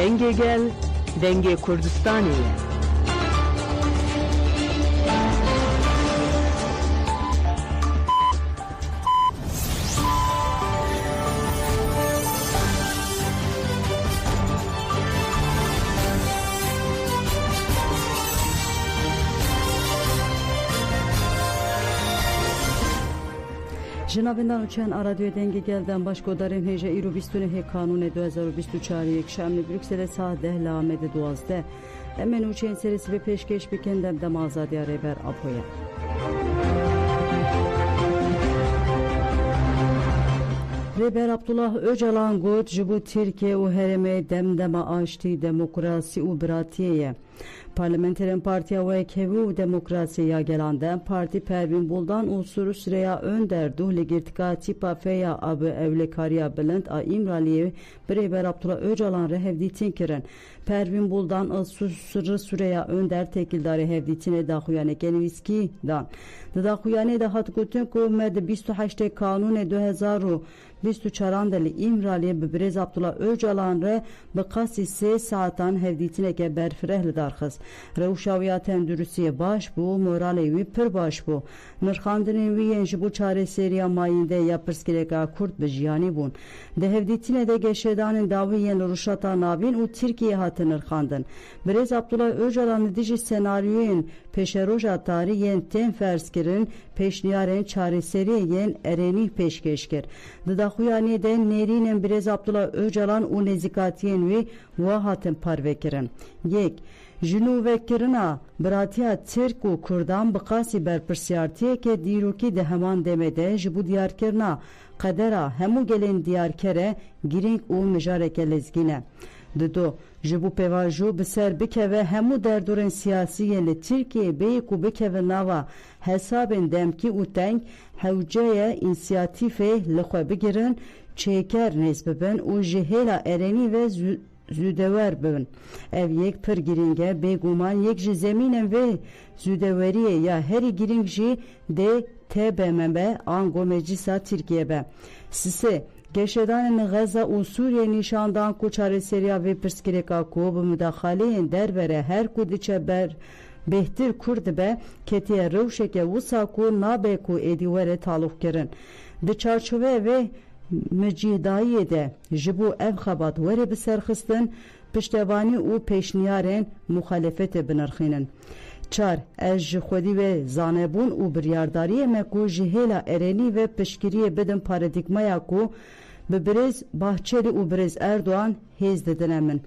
Denge gel, Denge Kurdistan'ı. جنابندان چند رادیو دنگی گلدن باش گذاریم هیچ ایرو 29 کانون 2024 یک شنبه بروکسل ساعت 10 لامد 12 امن چند سرسی به پیشکش بکندم دم آزادی ریبر آپویا ریبر عبدالله öcalan گفت جبو ترکیه و هرمه دم آشتی دموکراسی و براتیه Parlamenterin partiya ve kevi u demokrasiya gelanden parti Pervin Buldan unsuru sıraya önder duhli girtika tipa feya abı evlekariya bilend a İmraliye bireber Abdullah Öcalan rehevditin kirin. Pervin Buldan sırı sıraya önder tekildari hevditine daxuyane genviski dan. Daxuyane da hat gutun ku med 28 kanun 2024 deli İmraliye bibrez Abdullah Öcalan re bıqasi 3 saatan hevditine ke berfirehli darxız. Rewşawiya tendürüsiye baş bu, morali wî pir baş bu. Nirxandinên wî yên ji bo çareseriya mayîndê ya pirsgirêka Kurd bi jiyanî bûn. Di hevdîtînê de geşedanên dawî yên li rûşata navîn û Tirkiye hatin nirxandin. Birêz Abdullah Öcalan dijî senaryoyên pêşeroja tarî yên tên ferskirin pêşniyarên çareseriyê yên erenî pêşkêş kir. Di daxuyanê de nêrînên Birêz Abdullah Öcalan û nêzîkatiyên wî wa hatin parvekirin. Yek Jinûvekirina biratiya Tirk û Kurdan bi qasî berpirsiyartiyeke dîrokî di heman demede ji bo diyarkirina qedera hemû gelên diyarkere girîng û mijareke lezgîn e. Dido ji bo pêvajo bi ser bikeve hemû derdorên siyasî yên li Tirkiyê bêyî ku bikeve nava hesabên demkî û teng hewceye însiyatîfê li xwe bigirin çêker nêz bibin û ji hêla erenî ve züdewer bibin. Ev yek pir giringe bêguman yek ji zemînên vê züdeweriyê ya herî giring jî dê TBMM ango meclisa Tirkiye be. Sise geşedanên Gaza û Sûriye nîşandan ku çareseriya vê pirsgirêka ku bi müdaxaleyên derbere her ku diçe ber behtir Kurd be ketiye rewşeke wisa ku nabe ku êdî were talûq kirin. Di çarçove ve Mecidayê de ji bo ev xebat were bi serxistin piştevanî û pêşniyarên muxalefetê binirxînin. Çar ez ji xwedî ve zanebûn û biryardariyê me ku ji hêla erenî ve piştgiriyê bidin paradigmaya ku bi Birêz Bahçeli û Birêz Erdoğan hêz didine min.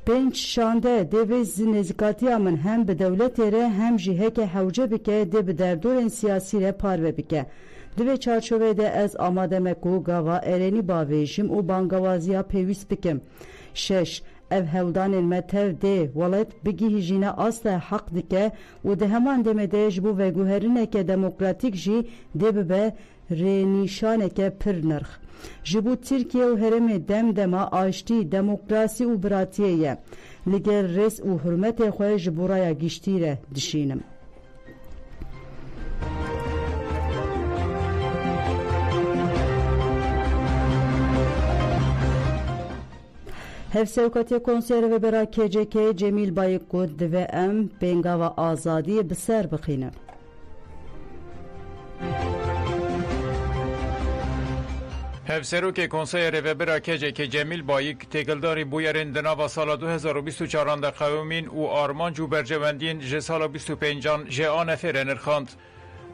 Pênc şande devê nêzîkatiya min hem bi dewletê re hem jî heke hewce bike dê bi derdorên siyasî re parve bike. Di vê çarçovê de ez amade me ku gava erenî bavêjim û bangewaziya pêwîst bikim. 6. Ev hewdanên me tev dê welat bigihîjîne asta heq dike û di heman demede ji bo veguherineke demokratîk jî dê bibe rênîşaneke pir nirx. Ji bo Tirkiye û herêmê demdema aştî, demokrasî û biratiyê ye. Li gel rêz û hurmetê xwe ji bo raya giştî re dişînim. Hevsevkatiya Konseyre ve Bera KCK Cemil Bayık Gud ve em Bengava Azadiye bi ser bixîne. Hevserokê Konseyê Rêvebera KCK Cemil Bayık têkildarî bûyerên di nava sala 2024 de qewimîn û armanc û bercewendiyên ji sala 25 ji anefêre nirxand.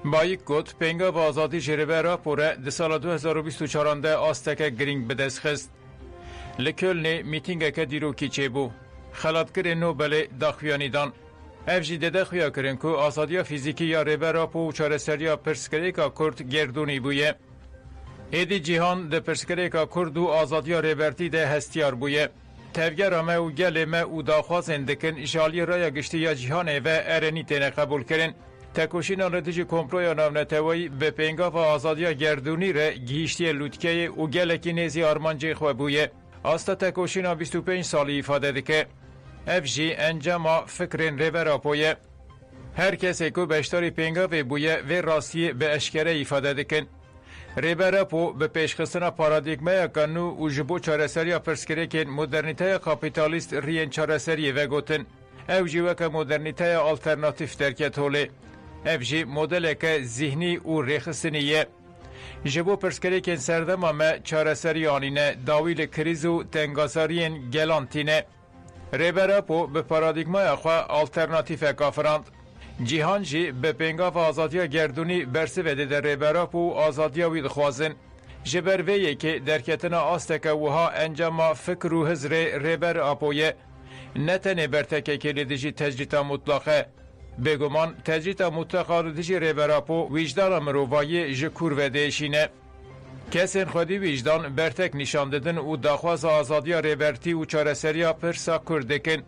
Bayık got pengava azadî ji rêvera pore di sala 2024 de asteke giring bi dest xist. Li Kölnê mîtingeke dîrokî çêbû. Xelatkirên Nobelê daxuyanîdan. Ev jî dede xuya kirin ku azadiya fîzîkî ya rêvera û çareseriya pirsgirêka Kurd gerdûnî bûye. Êdî cîhan di pirsgirêka Kurd û azadiya rêbertî de hestiyar bûye. Tevgera me û gelê me û daxwazên dikin îşaliyê raya giştî ya cîhanê ve erenî têne qebûl kirin. Tekoşîna li dijî komploya navnetewayî bi pêngava azadiya gerdûnî re gihîştiye lûtkeyê û gelekî nêzî armancê xwe bûye. Asta tekoşîna 25 salî îfade dike. Ev jî encama fikrên rêvera poye. Her kesê ku beşdarî pêngavê bûye vê rastiyê bi eşkere îfade dikin. Rêbera bi pêşxistina paradigmaya nû û ji bo çareseriya pirsgirêkên modernîteya kapîtalîst riyên çareseriyê vegotin. Ew jî weke modernîteya alternatîf derket holê. Ev jî modeleke zihnî û rêxistinî ye. Ji bo pirsgirêkên serdema me çareserî anîne, dawî li krîz û tengazariyên gelan tîne. Rêbera bi paradigmaya xwe alternatîfek afirand. Cîhan jî bi pêngava azadiya gerdûnî bersivê dide rêbera û azadiya wî dixwazin. Ji ber vê yekê derketina asteke wiha encama fikr û hizrê rêber apoye. Ne tenê bertekekê li dijî tecrîta mutlaq e. Bêguman tecrîta mutlaqa li dijî rêbera wîcdana mirovayî ji kur ve değişîne. Kesên xwedî wîcdan bertek nîşan didin û daxwaza azadiya rêbertî û çareseriya pirsa Kurd dikin.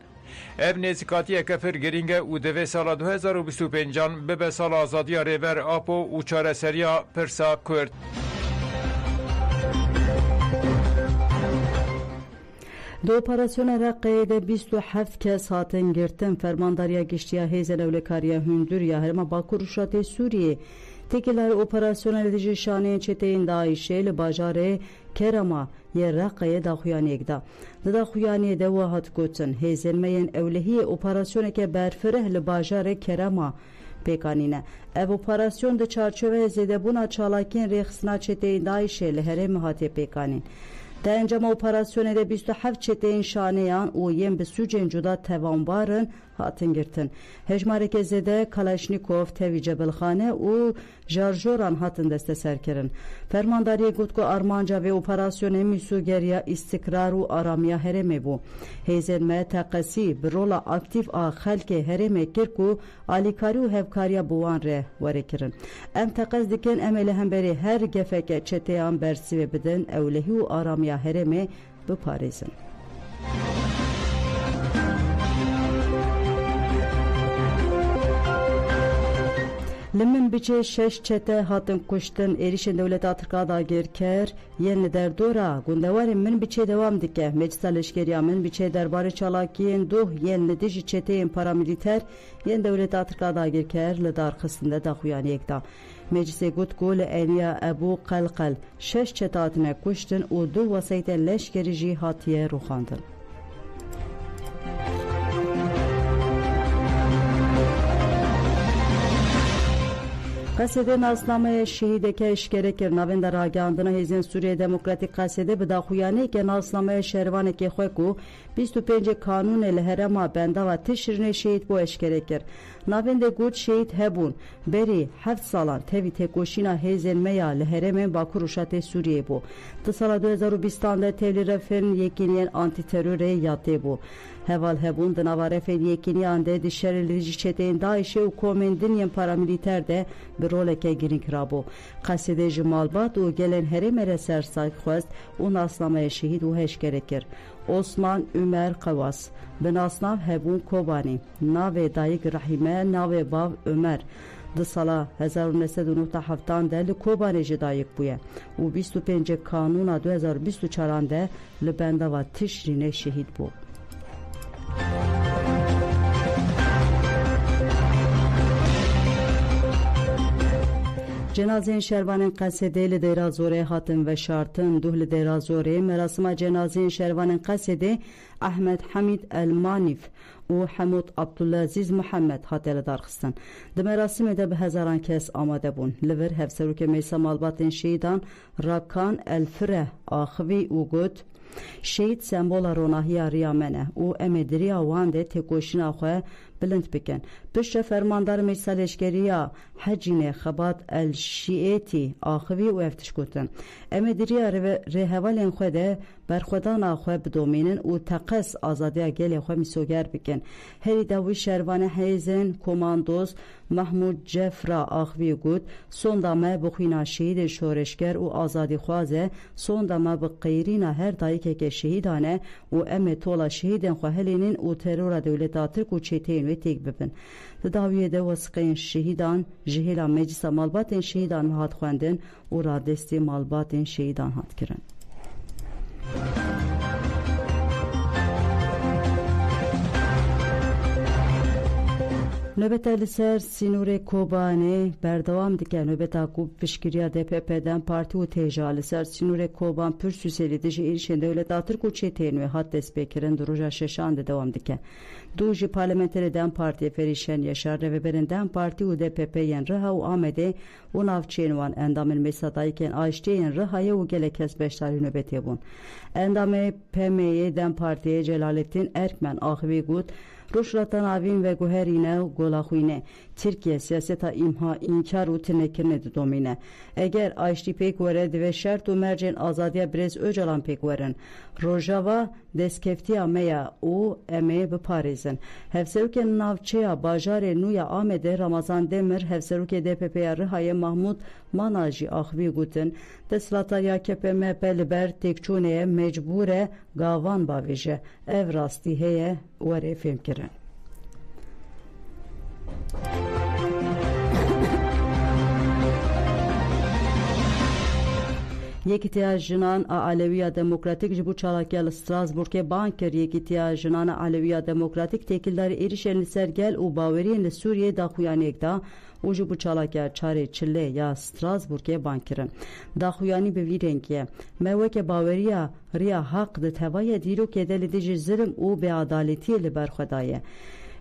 Ev nêzîkatiyeke pir giring e û divê sala 2025 bibe sala azadiya rêber apo û çareseriya pirsa Kurd. Di operasyona Reqqeyê de 27 kes hatin girtin. Fermandariya giştiya Hêzên Ewlekariya Hundur ya Herêma Bakur û Şatê Sûriyê têkilari operasyona li dijî şaneyên çeteyên Daişê li bajarê Kerema yê Reqqeyê daxuyaniyek da. Di daxuyaniyê de we hat gotin hêzên me yên ewlehiyê operasyoneke berfireh li bajarê Kerema pêkanîne. Ev operasyon di çarçoveyê zêdebûna çalakiyên rêxistina çeteyên Daişê li Herêmê hatiye pêkanîn. Di encama operasyonê de 27 çeteyên şaneyan û yên bi sûcên cuda tevanbarin hatin girtin. Hejmareke zêde Kalaşnikov, tevî Cebilxane û jarjoran hatin desteserkirin. Fermandariyê got ku armanca vê operasyonê mîsûgeriya îstikrar û aramiya Herêmê bû. Hêzên me teqesî bi rola aktif a xelkê Herêmê kir ku alîkarî û hevkariya bi wan re werekirin. Em teqez dikin em ê li hemberî her gefeke çeteyan bersivê bidin, ewlehî û aramiya Herêmê biparêzin. Li Minbiçê 6 çete hatin kuştin. Êrişên Dewleta Tirkiye dagirker yên li derdora gundewarên Minbiçê dewam dike. Meclisa Leşkeriya Minbiçê derbarê çalakiyên duh yên li dijî çeteyên paramilîter yên Dewleta Tirkiye dagirker li darxistin de daxuyaniyek da. Meclisê got ku li eniya Ebû Qelqel 6 çete hatine kuştin û 2 wesaytên leşkerî jî hatiye rûxandin. Qesedê nasnameyê şehîdeke eşkere kir navenda ragihandina Hêzên Sûriya Demokratîk Qesedê bi daxuyaniyeke nasnameyê şervanekê xwe ku 25 kanûnê li herêma bendava Tişrînê şehîd bû eşkere kir. Navendê got şehîd hebûn berî 7 salan tevî têkoşîna hêzên me ya li herêmên Bakur û Şatê Sûriyê bû. Di sala 2020 de tevlî refên yekîniyên antiterorê yatê bû. Heval hebûn di nava refên yekîniyan de di şerê li dijî çeteyên Daişê û komên diniyên paramilîter de bi roleke girîng rabû. Qesedê ji malbat û gelên herêmê re sersayî xwest û nasnameyê şehîd û eşkere kir. Osman Ümer Qewas bi nasnav hebûn Kobanî, navê dayîk Rehîme, navê bav Ömer. Di sala 1997 de li Kobanê jî dayîk bûye û 25 kanûna 2024 de li bendava Tişrînê şehîd bû. Cenazeyên şervanên Qesedê li Dêrazorê hatin veşartin. Duh li Dêrazorê merasima cenazeyên şervanên Qesedê Ahmed Hamid Elmanîf û Hemûd Abdulaziz Muhammed hatiye li darxistin. Di merasimê de bi hezaran kes amade bûn. Li vir hevserokê Meclisa Malbatên Şehîdan Rakan Elfireh axivî û got şehîd sembola ronahiya riya me ne û em ê diriya wan de têkoşîna xwe bilind bikin. Piştre fermandar Meclisa Leşkeriya Hecînê Xebat El Şiêtî axivî û ev tişt gotin. Em ê diriya rêhevalên xwe de berxwedana xwe bidomînin û teqes azadiya gelê xwe mîsoger bikin. Herî de wî şervanê hêzên komandos Mahmud Cefra axivî got sonda me bi xwîna şehîdên şoreşger û azadîxwaz e, sonda me bi qeyrîna her dayîkeke şehîdan e û em ê tola şehîdên xwe helînin û terora Dewleta Tirk û çeteyên wê têk bibin. Di dawiyê de wesiqeyên şehîdan ji hêla Meclisa Malbatên Şehîdan hat xwendin û radestê malbatên şehîdan hat kirin. Nöbeta li ser Sînorê Kobanê berdewam dike. Nöbeta ku piştgiriya DPP'den parti û têja li ser Sînorê Koban pir Sûselî ji êrişên Dewleta Tirk û Çêtên wê hat destpêkirin di roja şeşan de dewam dike. Du ji parlamenterê Dem Partiye Ferîşen Yaşar rêveberên Dem Partî û DPP yên Riha û Amedê û navçeyên wan endamên mêsadayîkên AJD'yên Rihayê û gelek kes beşdarî nöbetê bûn. Endamê PM'yê Dem Partiyê Celalettin Erkmen axivî got Rojhilata navîn ve guherîne gola xwe ne. Tirkiye siyaseta imha inkar û tirnekirine didomîne. Eger AJD pêk were divê şert û mercên azadiya Birêz Öcalan pêk werin. Rojava destskeftiya me ye û em ê biparêzin. Hevserokên navçeya bajarê nû ya Amedê Ramazan Demir hevserokê DPP'ya Rihayê Mahmud Mana jî axivî gotin desthilatariya KP-MHP li ber têkçûnê mecbûr e gavan bavêje. Ev rastî heye were fêmkirin. Yekîtiya jinan a Aleviya Demokratîk ji bo çalakiya li Strasbourgê ban kir. Yekîtiya jinan a Aleviya Demokratîk têkildarî êrişên li ser gel û baweriyên li Sûriyê daxuyaniyek da û ji bo çalakiya çarê Çilê ya Strasbourgê ban kirin. Daxuyanî bi vî rengî ye. Me weke baweriya riya heq di tevaya dîrokê de li dijî zilm û beadaletiyê li ber xwe daye.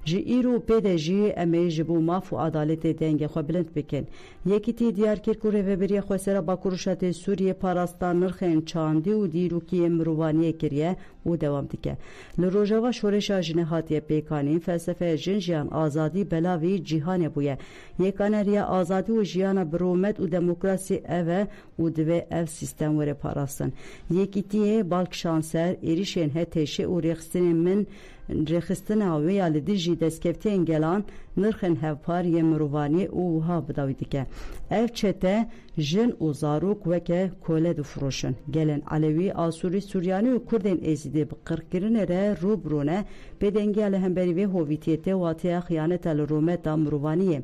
Ji îro pê de jî em ê ji bo maf û adaletê dengê xwe bilind bikin. Yekîtî Diyarbekir û rêveberiya Xwesera Bakuruşatê Sûriyê parasta nirxên çandî û dîrokiyê mirovaniyê kiriye û dewam dike. Li Rojava şoreşa jinê hatiye pêkanîn felsefeya jin jiyan azadî belavî cîhanê bûye. Yêkaneriya azadî û jiyana birûmet û demokrasî ev e û divê ev sîstem were parastin. Yekîtiyê balkşanser êrişên hetêşê û rêxistinên min rêxistina wê ya li dijî destkeftiyên gelan nirxên hevpar yên mirovaniyê û wiha bidawî dike. Ev çete jin û zarok weke kole difirûşin. Gelên Alewî, Asûrî, Suryanî û Kurdên Êzîdî bi qirkirinê re rûbirûne pêdengiya li hemberî vê hovîtiyê tê watiya xıyaneta li rûmeta mirovaniyê.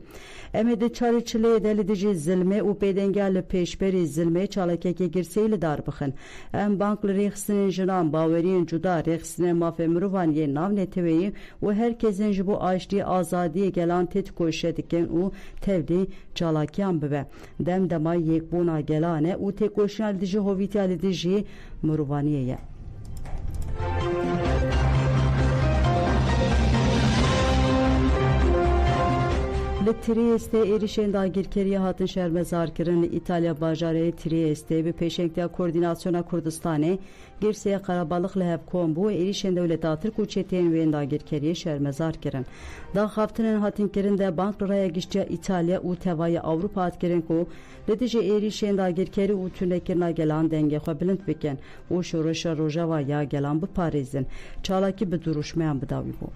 Em ê di çarê Çileyê de li dijî zilmê û pêdengiya li pêşberî zilmê çalakekê girseyî li dar bixin. Em bank li rêxistinên jinan, baweriyên cuda, rêxistinên mafê mirovaniyê nav neteweyî û herkesin ji bo AJDî azadiyê gelan tê dikoşe dikin û tevlî çalakiyan bibe. Demdema yekbûna gelane û têkoşiyan li dijî hovîtiya li dijî mirovaniyê ye. Li Triestê êrişên dagirkeriya hatin şermezarkirin li İtalya bajarê Triestê bi pêşengtiya Koordînasyona Kurdistanê Girseya Qarabalık li hevkom bû êrişên Dewleta Tirk û Çêtên wên dagirkeriyê şermezar kirin. Daxaftinên hatin kirin de bank li raya giştiya İtalya û tevaya Awropa hat kirin ku li dijî êrişên dagirkerî û tûnekirina gelan dengê xwe bilind bikin û şoreşa Rojava ya gelan biparêzin. Çalakî bi duruşmeyan bidawî bû.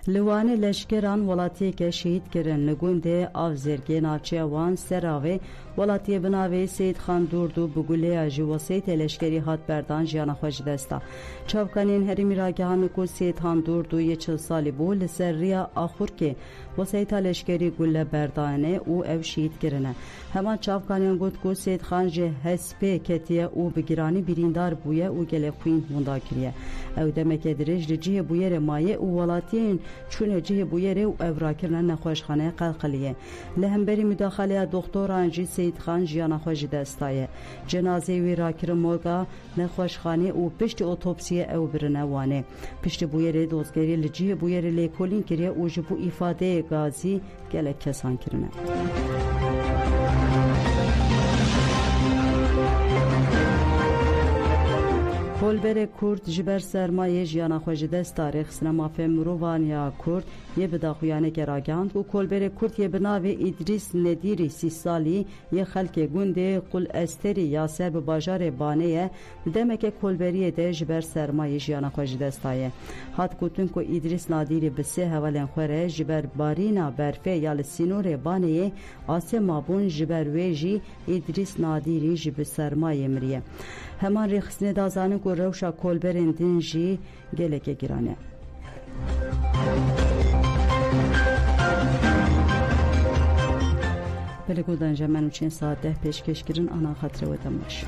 Li Wanê leşkeran welatiyeke şehîd kirin. Li gundê Avzergê navçeya wan Seravê welatiyê bi navê Seyid Xan Durdu bi guleya jî weseytê leşkerî hat berdan jiyana xwe ji dest da. Çavkanên herîmî ragihandin ku Seyid Xan Durdu yê çil salî bû li ser riya Axurkê weseyta leşkerî gule berdanê û ew şehîd kirine. Heman çavkanên got ku Seyid Xan ji hespê ketiye û bi giranî birîndar bûye û gelek xwîn hûnda kiriye. Ew demeke dirêj li cihê bûyerê mayê û welatiyên çûne cihê bûyerê û ev rakirine nexweşxaneyê qelqiliye. Li hemberî müdaxaleya doktoran jî Seyid Xan jiyana xwe ji dest daye. Cenazeyê wê rakirin morga nexweşxanê û piştî otopsiyê ew birine Wanê. Piştî bûyerê dozgerî li cihê bûyerê lêkolîn kiriye û ji bo îfadeyê gazî gelek kesan kirine. Kolberê Kurd ji ber sermayê jiyana xwe ji dest da rêxistina mafê mirovan ya Kurd yê bi daxuyanekê ragihand û Kolberê Kurd yê bi navê İdris Nedîrî 30 salî yê xelkê gundê Qul'esterî ya ser bi bajarê Banê ye demeke kolberiyê de ji ber sermayê jiyana xwe ji dest daye. Hat gotin ku İdris Nadîrî bi sê hevalên xwe re ji ber barîna berfê ya li Sînorê Baneyê asê mabûn ji ber wê jî İdris Nadîrî ji bi sermayê miriye. Heman rêxistinê da zanin ku rewşa kolberên din jî gelekê giran e. Pelêgodan jemen û çên saet 10 pêşkêşkirin ana xatirê we dem baş.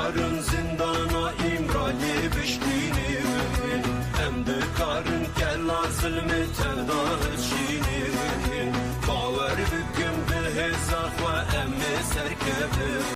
karın zindana imrali biştini em de karın kella zulmü tevda çini baver büküm be hezah ve em serkebe